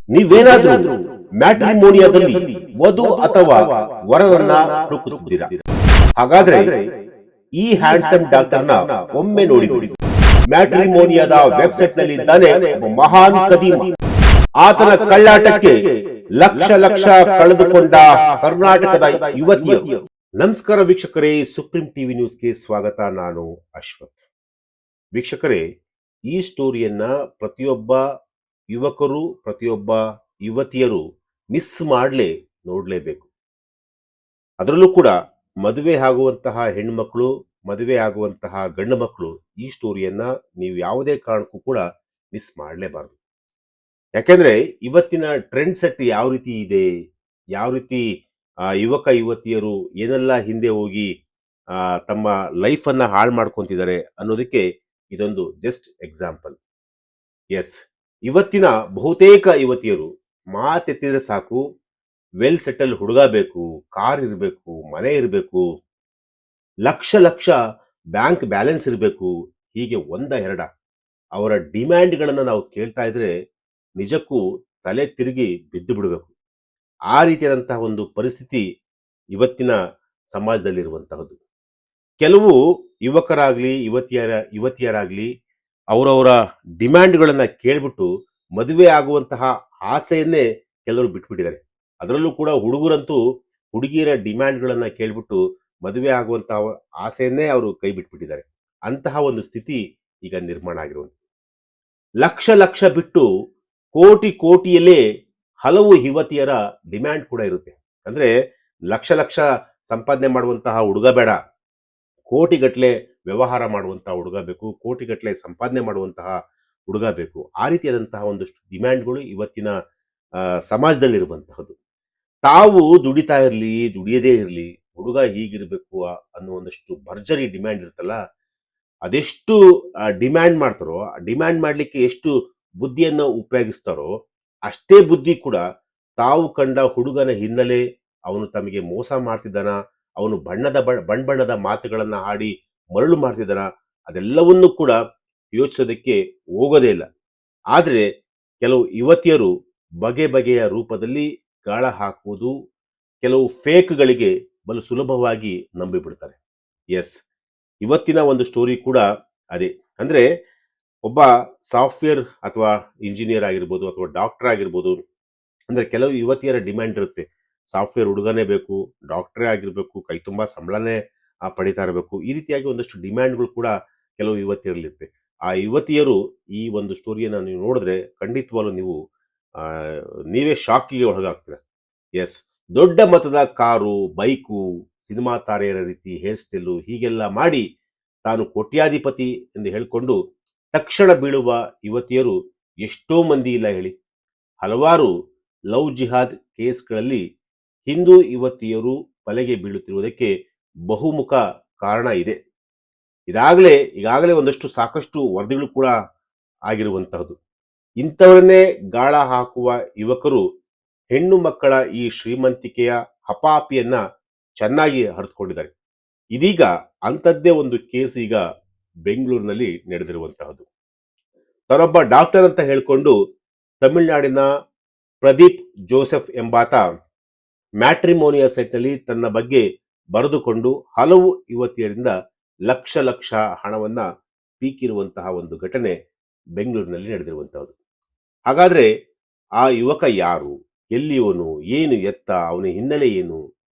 ನೀವೇನಾದ್ರೂ ಮ್ಯಾಟ್ರಿಮೋನಿಯಾದಲ್ಲಿ ವಧು ಅಥವಾ ವರರನ್ನ ಹುಡುಕುತ್ತಿದ್ದೀರಾ? ಹಾಗಾದ್ರೆ ಈ ಹ್ಯಾಂಡ್ಸಮ್ ಡಾಕ್ಟರ್ನ ಒಮ್ಮೆ ನೋಡಿ. ಮ್ಯಾಟ್ರಿಮೋನಿಯಾದ ವೆಬ್ಸೈಟ್ ನಲ್ಲಿ ಇದ್ದಾನೆ ಒಬ್ಬ ಮಹಾನ್ ಕದೀಮ. ಆತನ ಕಳ್ಳಾಟಕ್ಕೆ ಲಕ್ಷ ಲಕ್ಷ ಕಳೆದುಕೊಂಡ ಕರ್ನಾಟಕದ ಯುವತಿಯರು. ನಮಸ್ಕಾರ ವೀಕ್ಷಕರೇ, ಸುಪ್ರೀಂ ಟಿವಿ ನ್ಯೂಸ್ಗೆ ಸ್ವಾಗತ. ನಾನು ಅಶ್ವಥ್. ವೀಕ್ಷಕರೇ, ಈ ಸ್ಟೋರಿಯನ್ನ ಪ್ರತಿಯೊಬ್ಬ ಯುವಕರು, ಪ್ರತಿಯೊಬ್ಬ ಯುವತಿಯರು ಮಿಸ್ ನೋಡ್ಲೇಬೇಕು. ಅದರಲ್ಲೂ ಕೂಡ ಮದುವೆ ಆಗುವಂತಹ ಹೆಣ್ಮಕ್ಳು, ಮದುವೆ ಆಗುವಂತಹ ಗಂಡು ಮಕ್ಕಳು ಈ ಸ್ಟೋರಿಯನ್ನ ನೀವು ಯಾವುದೇ ಕಾರಣಕ್ಕೂ ಕೂಡ ಮಿಸ್ ಮಾಡಲೇಬಾರದು. ಯಾಕೆಂದ್ರೆ ಇವತ್ತಿನ ಟ್ರೆಂಡ್ ಸೆಟ್ ಯಾವ ರೀತಿ ಇದೆ, ಯಾವ ರೀತಿ ಯುವಕ ಯುವತಿಯರು ಏನೆಲ್ಲ ಹಿಂದೆ ಹೋಗಿ ತಮ್ಮ ಲೈಫ್ ಅನ್ನ ಹಾಳು ಮಾಡ್ಕೊಂತಿದ್ದಾರೆ ಅನ್ನೋದಕ್ಕೆ ಇದೊಂದು ಜಸ್ಟ್ ಎಕ್ಸಾಂಪಲ್. ಎಸ್, ಇವತ್ತಿನ ಬಹುತೇಕ ಯುವತಿಯರು ಮಾತೆತ್ತಿದ್ರೆ ಸಾಕು, ವೆಲ್ ಸೆಟಲ್ ಹುಡುಗ ಬೇಕು, ಕಾರ್ ಇರಬೇಕು, ಮನೆ ಇರಬೇಕು, ಲಕ್ಷ ಲಕ್ಷ ಬ್ಯಾಂಕ್ ಬ್ಯಾಲೆನ್ಸ್ ಇರಬೇಕು, ಹೀಗೆ ಒಂದ ಎರಡ ಅವರ ಡಿಮ್ಯಾಂಡ್ಗಳನ್ನು ನಾವು ಕೇಳ್ತಾ ಇದ್ರೆ ನಿಜಕ್ಕೂ ತಲೆ ತಿರುಗಿ ಬಿದ್ದು ಬಿಡಬೇಕು. ಆ ರೀತಿಯಾದಂತಹ ಒಂದು ಪರಿಸ್ಥಿತಿ ಇವತ್ತಿನ ಸಮಾಜದಲ್ಲಿರುವಂತಹದ್ದು. ಕೆಲವು ಯುವಕರಾಗ್ಲಿ ಯುವತಿಯರಾಗ್ಲಿ ಅವರವರ ಡಿಮ್ಯಾಂಡ್ಗಳನ್ನ ಕೇಳ್ಬಿಟ್ಟು ಮದುವೆ ಆಗುವಂತಹ ಆಸೆಯನ್ನೇ ಕೆಲವರು ಬಿಟ್ಬಿಟ್ಟಿದ್ದಾರೆ. ಅದರಲ್ಲೂ ಕೂಡ ಹುಡುಗರಂತೂ ಹುಡುಗಿಯರ ಡಿಮ್ಯಾಂಡ್ಗಳನ್ನ ಕೇಳ್ಬಿಟ್ಟು ಮದುವೆ ಆಗುವಂತಹ ಆಸೆಯನ್ನೇ ಅವರು ಕೈ ಬಿಟ್ಬಿಟ್ಟಿದ್ದಾರೆ. ಅಂತಹ ಒಂದು ಸ್ಥಿತಿ ಈಗ ನಿರ್ಮಾಣ ಆಗಿರುವಂಥದ್ದು. ಲಕ್ಷ ಲಕ್ಷ ಬಿಟ್ಟು ಕೋಟಿ ಕೋಟಿಯಲ್ಲೇ ಹಲವು ಯುವತಿಯರ ಡಿಮ್ಯಾಂಡ್ ಕೂಡ ಇರುತ್ತೆ. ಅಂದ್ರೆ ಲಕ್ಷ ಲಕ್ಷ ಸಂಪಾದನೆ ಮಾಡುವಂತಹ ಹುಡುಗ ಬೇಡ, ಕೋಟಿಗಟ್ಟಲೆ ವ್ಯವಹಾರ ಮಾಡುವಂತಹ ಹುಡುಗ ಬೇಕು, ಕೋಟಿಗಟ್ಟಲೆ ಸಂಪಾದನೆ ಮಾಡುವಂತಹ ಹುಡುಗ ಬೇಕು. ಆ ರೀತಿಯಾದಂತಹ ಒಂದಷ್ಟು ಡಿಮ್ಯಾಂಡ್ಗಳು ಇವತ್ತಿನ ಸಮಾಜದಲ್ಲಿರುವಂತಹದ್ದು. ತಾವು ದುಡಿತಾ ಇರಲಿ, ದುಡಿಯದೇ ಇರಲಿ, ಹುಡುಗ ಹೀಗಿರ್ಬೇಕು ಅನ್ನೋ ಒಂದಷ್ಟು ಭರ್ಜರಿ ಡಿಮ್ಯಾಂಡ್ ಇರುತ್ತಲ್ಲ, ಅದೆಷ್ಟು ಡಿಮ್ಯಾಂಡ್ ಮಾಡ್ತಾರೋ, ಡಿಮ್ಯಾಂಡ್ ಮಾಡ್ಲಿಕ್ಕೆ ಎಷ್ಟು ಬುದ್ಧಿಯನ್ನ ಉಪಯೋಗಿಸ್ತಾರೋ ಅಷ್ಟೇ ಬುದ್ಧಿ ಕೂಡ ತಾವು ಕಂಡ ಹುಡುಗನ ಹಿನ್ನೆಲೆ, ಅವನು ತಮಗೆ ಮೋಸ ಮಾಡ್ತಿದ್ದಾನ, ಅವನು ಬಣ್ಣದ ಮಾತುಗಳನ್ನ ಆಡಿ ಮರಳು ಮಾಡ್ತಿದ್ದಾನ, ಅದೆಲ್ಲವನ್ನೂ ಕೂಡ ಯೋಚಿಸೋದಕ್ಕೆ ಹೋಗೋದೇ ಇಲ್ಲ. ಆದ್ರೆ ಕೆಲವು ಯುವತಿಯರು ಬಗೆ ಬಗೆಯ ರೂಪದಲ್ಲಿ ಗಾಳ ಹಾಕುವುದು, ಕೆಲವು ಫೇಕ್ಗಳಿಗೆ ಬಲು ಸುಲಭವಾಗಿ ನಂಬಿಬಿಡ್ತಾರೆ. ಎಸ್, ಇವತ್ತಿನ ಒಂದು ಸ್ಟೋರಿ ಕೂಡ ಅದೇ. ಅಂದ್ರೆ ಒಬ್ಬ ಸಾಫ್ಟ್ವೇರ್ ಅಥವಾ ಇಂಜಿನಿಯರ್ ಆಗಿರ್ಬೋದು ಅಥವಾ ಡಾಕ್ಟರ್ ಆಗಿರ್ಬೋದು. ಅಂದ್ರೆ ಕೆಲವು ಯುವತಿಯರ ಡಿಮ್ಯಾಂಡ್ ಇರುತ್ತೆ, ಸಾಫ್ಟ್ವೇರ್ ಹುಡುಗನೇ ಬೇಕು, ಡಾಕ್ಟರೇ ಆಗಿರ್ಬೇಕು, ಕೈ ತುಂಬಾ ಸಂಬಳನೇ ಪಡಿತಾ ಇರಬೇಕು. ಈ ರೀತಿಯಾಗಿ ಒಂದಷ್ಟು ಡಿಮ್ಯಾಂಡ್ಗಳು ಕೂಡ ಕೆಲವು ಯುವತಿಯರಲ್ಲಿರುತ್ತೆ. ಆ ಯುವತಿಯರು ಈ ಒಂದು ಸ್ಟೋರಿಯನ್ನು ನೀವು ನೋಡಿದ್ರೆ ಖಂಡಿತವಾಗ್ಲೂ ನೀವೇ ಶಾಕಿಗೆ ಒಳಗಾಗ್ತೀರ. ಎಸ್, ದೊಡ್ಡ ಮೊತ್ತದ ಕಾರು, ಬೈಕು, ಸಿನಿಮಾ ತಾರೆಯರ ರೀತಿ ಹೇರ್ ಸ್ಟೈಲು ಹೀಗೆಲ್ಲ ಮಾಡಿ ತಾನು ಕೋಟ್ಯಾಧಿಪತಿ ಎಂದು ಹೇಳಿಕೊಂಡು ತಕ್ಷಣ ಬೀಳುವ ಯುವತಿಯರು ಎಷ್ಟೋ ಮಂದಿ ಇಲ್ಲ ಹೇಳಿ. ಹಲವಾರು ಲವ್ ಜಿಹಾದ್ ಕೇಸ್ಗಳಲ್ಲಿ ಹಿಂದೂ ಯುವತಿಯರು ಬಲೆಗೆ ಬೀಳುತ್ತಿರುವುದಕ್ಕೆ ಬಹುಮುಖ ಕಾರಣ ಇದೆ. ಈಗಾಗಲೇ ಒಂದಷ್ಟು ಸಾಕಷ್ಟು ವರದಿಗಳು ಕೂಡ ಆಗಿರುವಂತಹದ್ದು. ಇಂಥವರನ್ನೇ ಗಾಳ ಹಾಕುವ ಯುವಕರು ಹೆಣ್ಣು ಮಕ್ಕಳ ಈ ಶ್ರೀಮಂತಿಕೆಯ ಹಪಾಪಿಯನ್ನ ಚೆನ್ನಾಗಿ ಹರಿದುಕೊಂಡಿದ್ದಾರೆ. ಇದೀಗ ಅಂಥದ್ದೇ ಒಂದು ಕೇಸ್ ಈಗ ಬೆಂಗಳೂರಿನಲ್ಲಿ ನಡೆದಿರುವಂತಹದ್ದು. ತಾನೊಬ್ಬ ಡಾಕ್ಟರ್ ಅಂತ ಹೇಳಿಕೊಂಡು ತಮಿಳುನಾಡಿನ ಪ್ರದೀಪ್ ಜೋಸೆಫ್ ಎಂಬಾತ ಮ್ಯಾಟ್ರಿಮೋನಿಯಾ ಸೈಟ್ನಲ್ಲಿ ತನ್ನ ಬಗ್ಗೆ ಬರೆದುಕೊಂಡು ಹಲವು ಯುವತಿಯರಿಂದ ಲಕ್ಷ ಲಕ್ಷ ಹಣವನ್ನ ಪೀಕಿರುವಂತಹ ಒಂದು ಘಟನೆ ಬೆಂಗಳೂರಿನಲ್ಲಿ ನಡೆದಿರುವಂತಹದ್ದು. ಹಾಗಾದ್ರೆ ಆ ಯುವಕ ಯಾರು, ಎಲ್ಲಿಯವನು, ಏನು ಎತ್ತ, ಅವನ ಹಿನ್ನೆಲೆ ಏನು,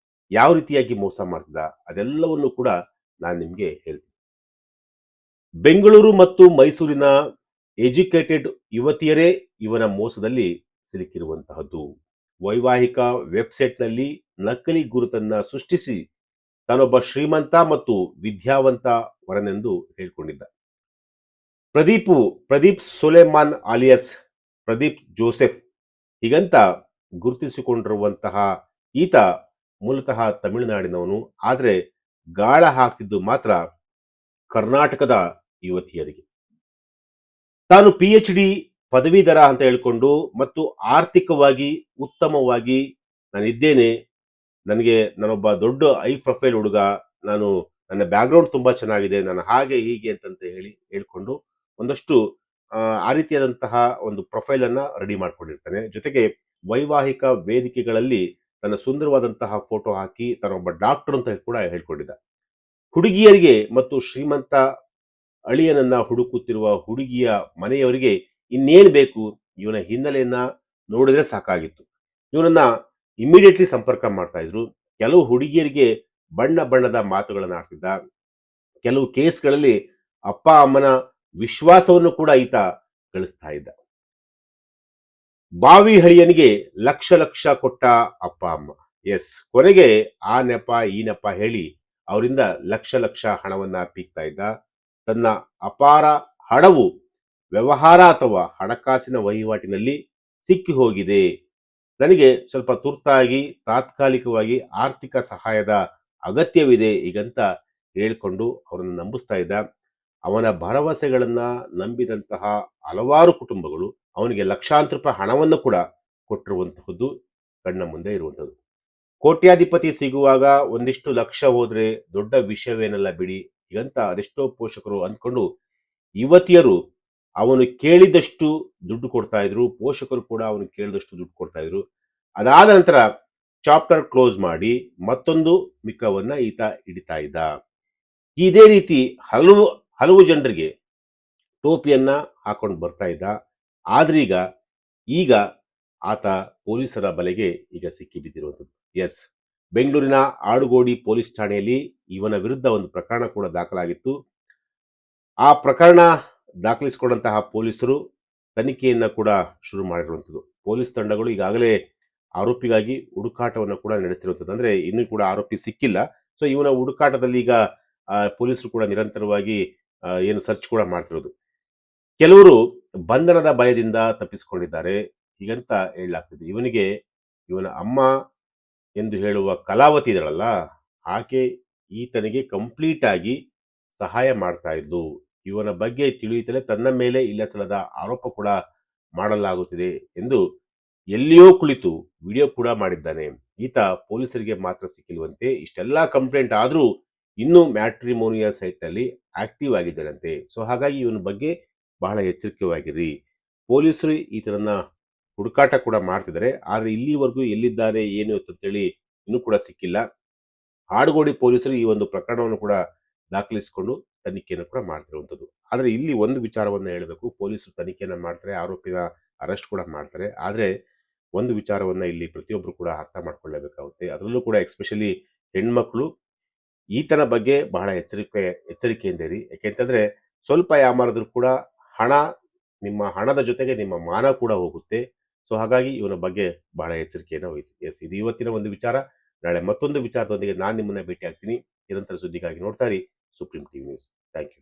ಯಾವ ರೀತಿಯಾಗಿ ಮೋಸ ಮಾಡ್ತಿದ್ದ, ಅದೆಲ್ಲವನ್ನು ಕೂಡ ನಾನು ನಿಮ್ಗೆ ಹೇಳ್ತೀನಿ. ಬೆಂಗಳೂರು ಮತ್ತು ಮೈಸೂರಿನ ಎಜುಕೇಟೆಡ್ ಯುವತಿಯರೇ ಇವನ ಮೋಸದಲ್ಲಿ ಸಿಲುಕಿರುವಂತಹದ್ದು. ವೈವಾಹಿಕ ವೆಬ್ಸೈಟ್ನಲ್ಲಿ ನಕಲಿ ಗುರುತನ್ನ ಸೃಷ್ಟಿಸಿ ತಾನೊಬ್ಬ ಶ್ರೀಮಂತ ಮತ್ತು ವಿದ್ಯಾವಂತ ವರನೆಂದು ಹೇಳಿಕೊಂಡಿದ್ದ. ಪ್ರದೀಪ್ ಸೊಲೆಮಾನ್ ಆಲಿಯಸ್ ಪ್ರದೀಪ್ ಜೋಸೆಫ್ ಹೀಗಂತ ಗುರುತಿಸಿಕೊಂಡಿರುವಂತಹ ಈತ ಮೂಲತಃ ತಮಿಳುನಾಡಿನವನು. ಆದರೆ ಗಾಳ ಹಾಕ್ತಿದ್ದು ಮಾತ್ರ ಕರ್ನಾಟಕದ ಯುವತಿಯರಿಗೆ. ತಾನು PhD ಪದವೀಧರ ಅಂತ ಹೇಳಿಕೊಂಡು ಮತ್ತು ಆರ್ಥಿಕವಾಗಿ ಉತ್ತಮವಾಗಿ ನಾನಿದ್ದೇನೆ, ನಾನೊಬ್ಬ ದೊಡ್ಡ ಹೈ ಪ್ರೊಫೈಲ್ ಹುಡುಗ, ನನ್ನ ಬ್ಯಾಕ್ಗ್ರೌಂಡ್ ತುಂಬಾ ಚೆನ್ನಾಗಿದೆ, ನಾನು ಹಾಗೆ ಹೀಗೆ ಅಂತಂತ ಹೇಳ್ಕೊಂಡು ಒಂದಷ್ಟು ಆ ರೀತಿಯಾದಂತಹ ಒಂದು ಪ್ರೊಫೈಲ್ ಅನ್ನ ರೆಡಿ ಮಾಡ್ಕೊಂಡಿರ್ತಾನೆ. ಜೊತೆಗೆ ವೈವಾಹಿಕ ವೇದಿಕೆಗಳಲ್ಲಿ ತನ್ನ ಸುಂದರವಾದಂತಹ ಫೋಟೋ ಹಾಕಿ ತಾನೊಬ್ಬ ಡಾಕ್ಟರ್ ಅಂತ ಕೂಡ ಹೇಳ್ಕೊಂಡಿದ್ದ. ಹುಡುಗಿಯರಿಗೆ ಮತ್ತು ಶ್ರೀಮಂತ ಅಳಿಯನನ್ನ ಹುಡುಕುತ್ತಿರುವ ಹುಡುಗಿಯ ಮನೆಯವರಿಗೆ ಇನ್ನೇನು ಬೇಕು, ಇವನ ಹಿನ್ನೆಲೆಯನ್ನ ನೋಡಿದ್ರೆ ಸಾಕಾಗಿತ್ತು. ಇವನನ್ನ ಇಮಿಡಿಯೇಟ್ಲಿ ಸಂಪರ್ಕ ಮಾಡ್ತಾ ಇದ್ರು. ಕೆಲವು ಹುಡುಗಿಯರಿಗೆ ಬಣ್ಣ ಬಣ್ಣದ ಮಾತುಗಳನ್ನು ಆಡ್ತಿದ್ದ. ಕೆಲವು ಕೇಸ್ಗಳಲ್ಲಿ ಅಪ್ಪ ಅಮ್ಮನ ವಿಶ್ವಾಸವನ್ನು ಕೂಡ ಈತ ಗಳಿಸ್ತಾ ಇದ್ದ. ಬಾವಿ ಹಳಿಯನಿಗೆ ಲಕ್ಷ ಲಕ್ಷ ಕೊಟ್ಟ ಅಪ್ಪ ಅಮ್ಮ. ಎಸ್, ಕೊನೆಗೆ ಆ ನೆಪ ಈ ನೆಪ ಹೇಳಿ ಅವರಿಂದ ಲಕ್ಷ ಲಕ್ಷ ಹಣವನ್ನ ಪೀಕ್ತಾ ಇದ್ದ. ತನ್ನ ಅಪಾರ ಹಣವು ವ್ಯವಹಾರ ಅಥವಾ ಹಣಕಾಸಿನ ವಹಿವಾಟಿನಲ್ಲಿ ಸಿಕ್ಕಿ ಹೋಗಿದೆ, ನನಗೆ ಸ್ವಲ್ಪ ತುರ್ತಾಗಿ ತಾತ್ಕಾಲಿಕವಾಗಿ ಆರ್ಥಿಕ ಸಹಾಯದ ಅಗತ್ಯವಿದೆ ಈಗಂತ ಹೇಳಿಕೊಂಡು ಅವರನ್ನು ನಂಬಿಸ್ತಾ ಇದ್ದ. ಅವನ ಭರವಸೆಗಳನ್ನ ನಂಬಿದಂತಹ ಹಲವಾರು ಕುಟುಂಬಗಳು ಅವನಿಗೆ ಲಕ್ಷಾಂತರ ರೂಪಾಯಿ ಹಣವನ್ನು ಕೂಡ ಕೊಟ್ಟಿರುವಂತಹದ್ದು ಕಣ್ಣ ಮುಂದೆ ಇರುವಂಥದ್ದು. ಕೋಟ್ಯಾಧಿಪತಿ ಸಿಗುವಾಗ ಒಂದಿಷ್ಟು ಲಕ್ಷ ಹೋದ್ರೆ ದೊಡ್ಡ ವಿಷಯವೇನಲ್ಲ ಬಿಡಿ ಈಗಂತ ಅದೆಷ್ಟೋ ಪೋಷಕರು ಅಂದ್ಕೊಂಡು ಯುವತಿಯರು ಅವನು ಕೇಳಿದಷ್ಟು ದುಡ್ಡು ಕೊಡ್ತಾ ಇದ್ರು, ಪೋಷಕರು ಕೂಡ ಅವನು ಕೇಳಿದಷ್ಟು ದುಡ್ಡು ಕೊಡ್ತಾ ಇದ್ರು. ಅದಾದ ನಂತರ ಚಾಪ್ಟರ್ ಕ್ಲೋಸ್ ಮಾಡಿ ಮತ್ತೊಂದು ಮಿಕ್ಕವನ್ನ ಈತ ಹಿಡಿತಾ ಇದ್ದ. ಇದೇ ರೀತಿ ಹಲವು ಹಲವು ಜನರಿಗೆ ಟೋಪಿಯನ್ನ ಹಾಕೊಂಡು ಬರ್ತಾ ಇದ್ದ. ಆದ್ರೀಗ ಈಗ ಆತ ಪೊಲೀಸರ ಬಲೆಗೆ ಈಗ ಸಿಕ್ಕಿ ಬಿದ್ದಿರುವಂಥದ್ದು. ಎಸ್, ಬೆಂಗಳೂರಿನ ಆಡುಗೋಡಿ ಪೊಲೀಸ್ ಠಾಣೆಯಲ್ಲಿ ಇವನ ವಿರುದ್ಧ ಒಂದು ಪ್ರಕರಣ ಕೂಡ ದಾಖಲಾಗಿತ್ತು. ಆ ಪ್ರಕರಣ ದಾಖಲಿಸಿಕೊಂಡಂತಹ ಪೊಲೀಸರು ತನಿಖೆಯನ್ನ ಕೂಡ ಶುರು ಮಾಡಿರುವಂಥದ್ದು. ಪೊಲೀಸ್ ತಂಡಗಳು ಈಗಾಗಲೇ ಆರೋಪಿಗಾಗಿ ಹುಡುಕಾಟವನ್ನು ಕೂಡ ನಡೆಸಿರುವಂಥದ್ದು. ಅಂದ್ರೆ ಇನ್ನೂ ಕೂಡ ಆರೋಪಿ ಸಿಕ್ಕಿಲ್ಲ. ಸೊ ಇವನ ಹುಡುಕಾಟದಲ್ಲಿ ಈಗ ಪೊಲೀಸರು ಕೂಡ ನಿರಂತರವಾಗಿ ಏನು ಸರ್ಚ್ ಕೂಡ ಮಾಡ್ತಿರೋದು. ಕೆಲವರು ಬಂಧನದ ಭಯದಿಂದ ತಪ್ಪಿಸಿಕೊಂಡಿದ್ದಾರೆ ಹೀಗಂತ ಹೇಳಲಾಗ್ತದೆ. ಇವನಿಗೆ ಇವನ ಅಮ್ಮ ಎಂದು ಹೇಳುವ ಕಲಾವತಿ ಇದ್ದಾಳಲ್ಲ, ಆಕೆ ಈತನಿಗೆ ಕಂಪ್ಲೀಟ್ ಆಗಿ ಸಹಾಯ ಮಾಡ್ತಾ ಇದ್ಲು. ಇವನ ಬಗ್ಗೆ ತಿಳಿಯುತ್ತಲೇ ತನ್ನ ಮೇಲೆ ಇಲ್ಲಸಲ್ಲದ ಆರೋಪ ಕೂಡ ಮಾಡಲಾಗುತ್ತಿದೆ ಎಂದು ಎಲ್ಲಿಯೋ ಕುಳಿತು ವಿಡಿಯೋ ಕೂಡ ಮಾಡಿದ್ದಾನೆ. ಈತ ಪೊಲೀಸರಿಗೆ ಮಾತ್ರ ಸಿಕ್ಕಿಲ್ವಂತೆ. ಇಷ್ಟೆಲ್ಲ ಕಂಪ್ಲೇಂಟ್ ಆದ್ರೂ ಇನ್ನೂ ಮ್ಯಾಟ್ರಿಮೋನಿಯಾ ಸೈಟ್ ನಲ್ಲಿ ಆಕ್ಟಿವ್ ಆಗಿದ್ದಾರಂತೆ. ಸೊ ಹಾಗಾಗಿ ಇವನ ಬಗ್ಗೆ ಬಹಳ ಎಚ್ಚರಿಕೆವಾಗಿರಿ. ಪೊಲೀಸರು ಈತನನ್ನ ಹುಡುಕಾಟ ಕೂಡ ಮಾಡ್ತಿದ್ದಾರೆ. ಆದ್ರೆ ಇಲ್ಲಿವರೆಗೂ ಎಲ್ಲಿದ್ದಾರೆ ಏನು ಅಂತೇಳಿ ಇನ್ನೂ ಕೂಡ ಸಿಕ್ಕಿಲ್ಲ. ಆಡುಗೋಡಿ ಪೊಲೀಸರು ಈ ಒಂದು ಪ್ರಕರಣವನ್ನು ಕೂಡ ದಾಖಲಿಸಿಕೊಂಡು ತನಿಖೆಯನ್ನು ಕೂಡ ಮಾಡ್ತಿರುವಂಥದ್ದು. ಆದ್ರೆ ಇಲ್ಲಿ ಒಂದು ವಿಚಾರವನ್ನ ಹೇಳಬೇಕು, ಪೊಲೀಸರು ತನಿಖೆಯನ್ನ ಮಾಡ್ತಾರೆ, ಆರೋಪಿನ ಅರೆಸ್ಟ್ ಕೂಡ ಮಾಡ್ತಾರೆ. ಆದ್ರೆ ಒಂದು ವಿಚಾರವನ್ನ ಇಲ್ಲಿ ಪ್ರತಿಯೊಬ್ಬರು ಕೂಡ ಅರ್ಥ ಮಾಡ್ಕೊಳ್ಳೇಬೇಕಾಗುತ್ತೆ. ಅದರಲ್ಲೂ ಕೂಡ ಎಸ್ಪೆಷಲಿ ಹೆಣ್ಮಕ್ಳು ಈತನ ಬಗ್ಗೆ ಬಹಳ ಎಚ್ಚರಿಕೆಯಿಂದ ಇರಿ. ಯಾಕೆಂತಂದ್ರೆ ಸ್ವಲ್ಪ ಯಾಮಾರಿದ್ರು ಕೂಡ ಹಣ, ನಿಮ್ಮ ಹಣದ ಜೊತೆಗೆ ನಿಮ್ಮ ಮಾನ ಕೂಡ ಹೋಗುತ್ತೆ. ಸೊ ಹಾಗಾಗಿ ಇವನ ಬಗ್ಗೆ ಬಹಳ ಎಚ್ಚರಿಕೆಯನ್ನು ವಹಿಸಿ. ಎಸ್, ಇದು ಇವತ್ತಿನ ಒಂದು ವಿಚಾರ. ನಾಳೆ ಮತ್ತೊಂದು ವಿಚಾರದೊಂದಿಗೆ ನಾನು ನಿಮ್ಮನ್ನ ಭೇಟಿ ಆಗ್ತೀನಿ. ನಿರಂತರ ಸುದ್ದಿಗಾಗಿ ನೋಡ್ತಾ ಇರಿ supreme TV news. Thank you.